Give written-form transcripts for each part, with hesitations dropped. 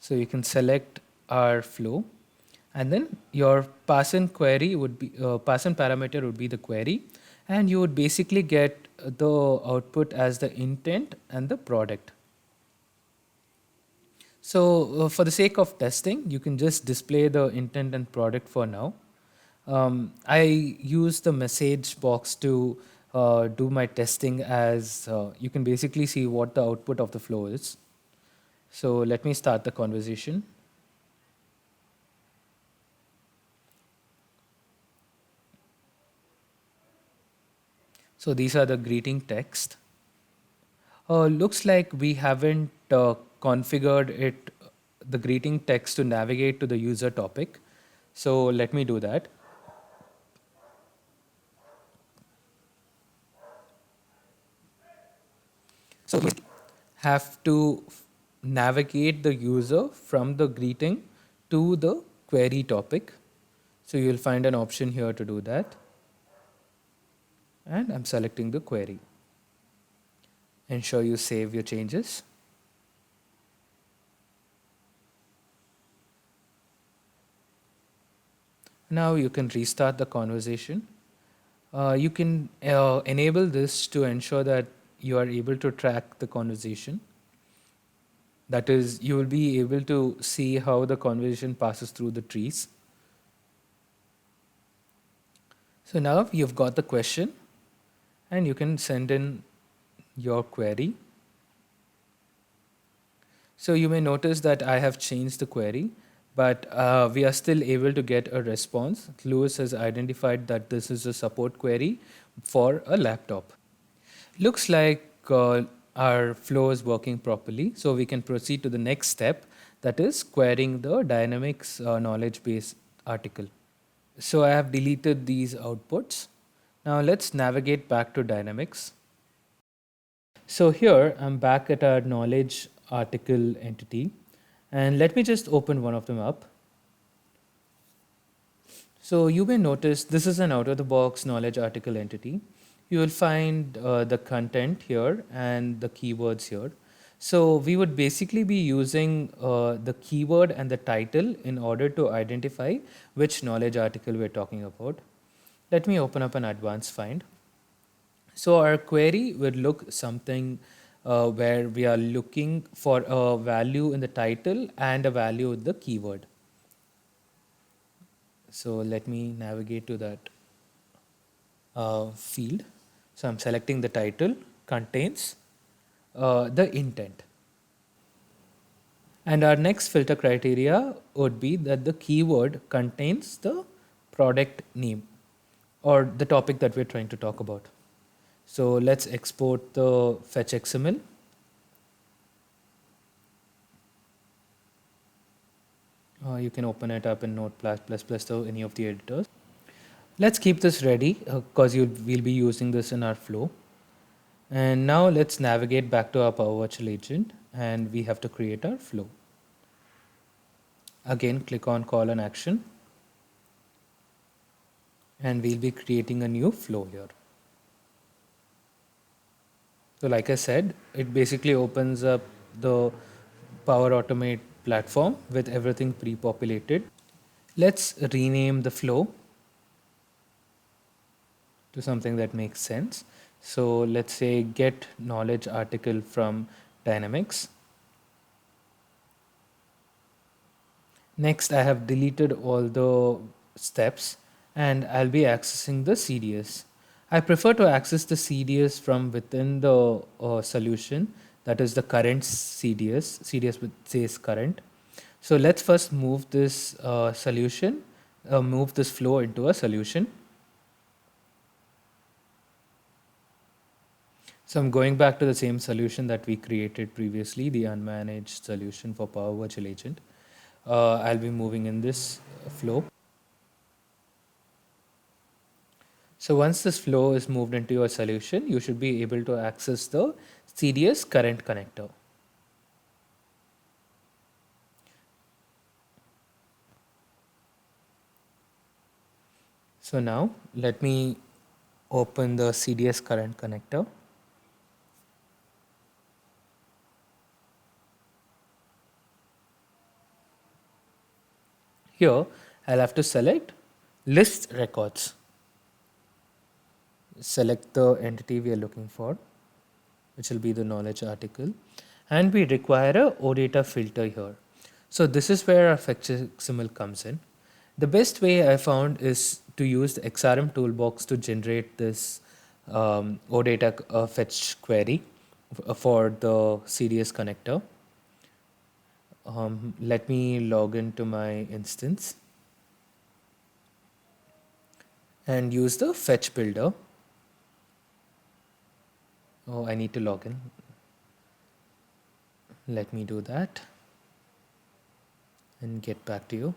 So you can select our flow, and then your parsen query would be parsen parameter would be the query, and you would basically get the output as the intent and the product. So for the sake of testing, you can just display the intent and product for now. I use the message box to do my testing, as you can basically see what the output of the flow is. So let me start the conversation. So these are the greeting text. Looks like we haven't configured the greeting text to navigate to the user topic. So let me do that. So we have to navigate the user from the greeting to the query topic. So you'll find an option here to do that. And I'm selecting the query. Ensure you save your changes. Now you can restart the conversation. You can enable this to ensure that you are able to track the conversation. That is, you will be able to see how the conversation passes through the trees. So now you've got the question, and you can send in your query. So you may notice that I have changed the query, but we are still able to get a response. Lewis has identified that this is a support query for a laptop. Looks like our flow is working properly, so we can proceed to the next step, that is querying the Dynamics knowledge base article. So I have deleted these outputs. Now let's navigate back to Dynamics. So here I'm back at our knowledge article entity, and let me just open one of them up. So you may notice this is an out-of-the-box knowledge article entity. You will find the content here and the keywords here. So we would basically be using the keyword and the title in order to identify which knowledge article we're talking about. Let me open up an advanced find. So our query would look something where we are looking for a value in the title and a value in the keyword. So let me navigate to that field. So I'm selecting the title contains the intent. And our next filter criteria would be that the keyword contains the product name or the topic that we're trying to talk about. So let's export the fetch XML. You can open it up in Node++ or any of the editors. Let's keep this ready because we'll be using this in our flow. And now let's navigate back to our Power Virtual Agent, and we have to create our flow. Again, click on call and action, and we'll be creating a new flow here. So like I said, it basically opens up the Power Automate platform with everything pre-populated. Let's rename the flow to something that makes sense. So let's say get knowledge article from Dynamics. Next, I have deleted all the steps, and I'll be accessing the CDS. I prefer to access the CDS from within the solution, that is the current CDS. CDS says current. So let's first move this move this flow into a solution. So I'm going back to the same solution that we created previously, the unmanaged solution for Power Virtual Agent. I'll be moving in this flow. So once this flow is moved into your solution, you should be able to access the CDS current connector. So now let me open the CDS current connector. Here, I'll have to select list records. Select the entity we are looking for, which will be the knowledge article. And we require a OData filter here. So this is where our fetch XML comes in. The best way I found is to use the XRM toolbox to generate this OData fetch query for the CDS connector. Let me log into my instance and use the fetch builder. Oh, I need to log in. Let me do that and get back to you.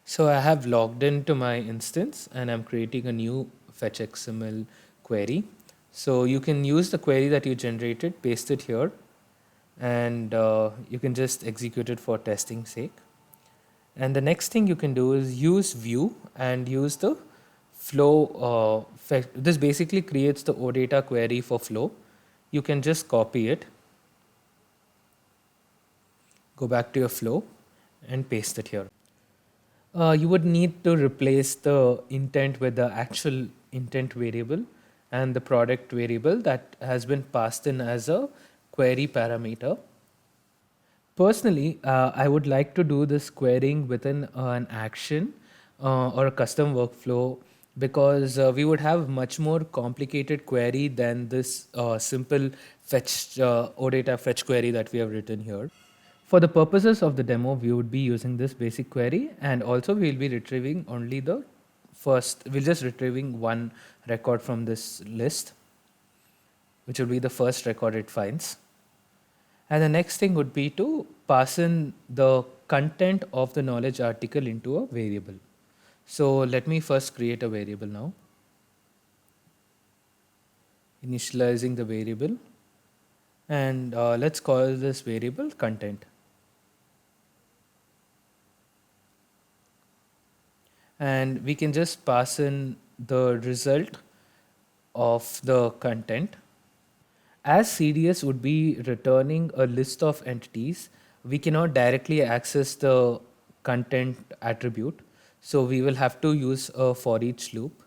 So I have logged into my instance and I'm creating a new fetch XML query. So you can use the query that you generated, paste it here, and you can just execute it for testing sake. And the next thing you can do is use view and use the flow. This basically creates the OData query for flow. You can just copy it, go back to your flow, and paste it here. You would need to replace the intent with the actual intent variable and the product variable that has been passed in as a query parameter. Personally, I would like to do this querying within an action or a custom workflow because we would have much more complicated query than this simple fetch OData fetch query that we have written here. For the purposes of the demo, we would be using this basic query, and also we'll be retrieving only the we'll just retrieving one record from this list, which will be the first record it finds. And the next thing would be to pass in the content of the knowledge article into a variable. So let me first create a variable now, initializing the variable, and let's call this variable content. And we can just pass in the result of the content. As CDS would be returning a list of entities, we cannot directly access the content attribute. So we will have to use a for each loop.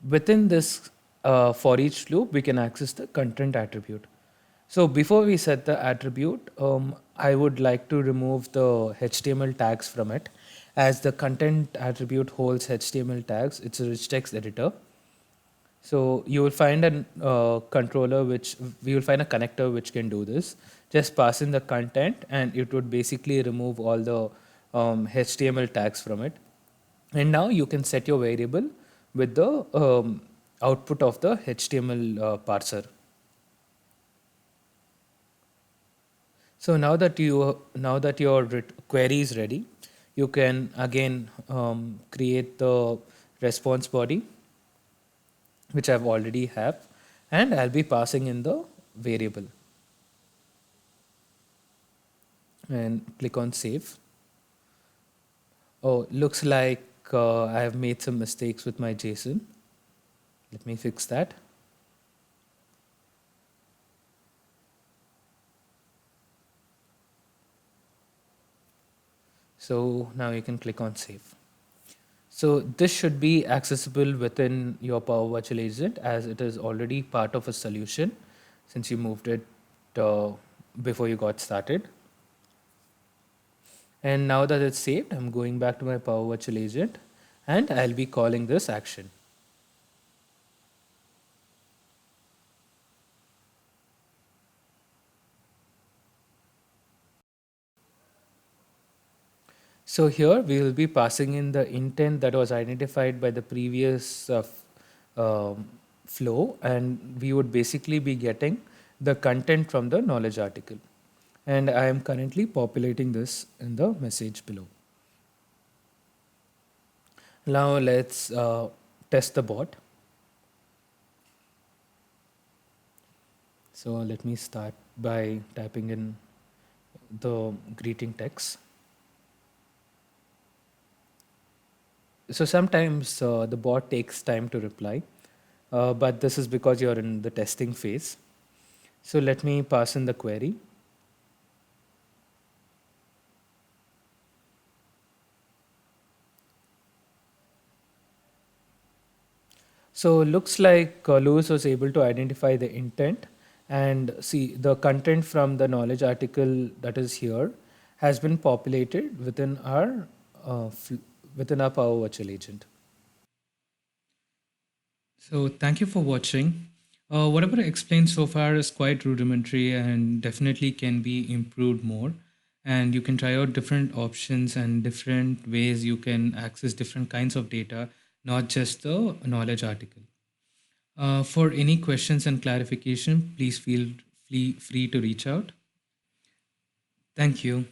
Within this for each loop, we can access the content attribute. So before we set the attribute, I would like to remove the HTML tags from it. As the content attribute holds HTML tags, it's a rich text editor. So you will find a controller which we will find a connector which can do this. Just pass in the content and it would basically remove all the HTML tags from it. And now you can set your variable with the output of the HTML parser. So now that your query is ready, you can again create the response body, which I've already have, and I'll be passing in the variable and click on save. Oh, looks like I have made some mistakes with my JSON. Let me fix that. So now you can click on save. So this should be accessible within your Power Virtual Agent as it is already part of a solution since you moved it uh, before you got started. And now that it's saved, I'm going back to my Power Virtual Agent and I'll be calling this action. So here we will be passing in the intent that was identified by the previous flow, and we would basically be getting the content from the knowledge article. And I am currently populating this in the message below. Now let's test the bot. So let me start by typing in the greeting text. So sometimes the bot takes time to reply, but this is because you're in the testing phase. So let me pass in the query. So looks like Lewis was able to identify the intent and see the content from the knowledge article that is here has been populated uh, fl- within our Power Virtual Agent. So thank you for watching. Whatever I explained so far is quite rudimentary and definitely can be improved more. And you can try out different options and different ways you can access different kinds of data, not just the knowledge article. For any questions and clarification, please feel free to reach out. Thank you.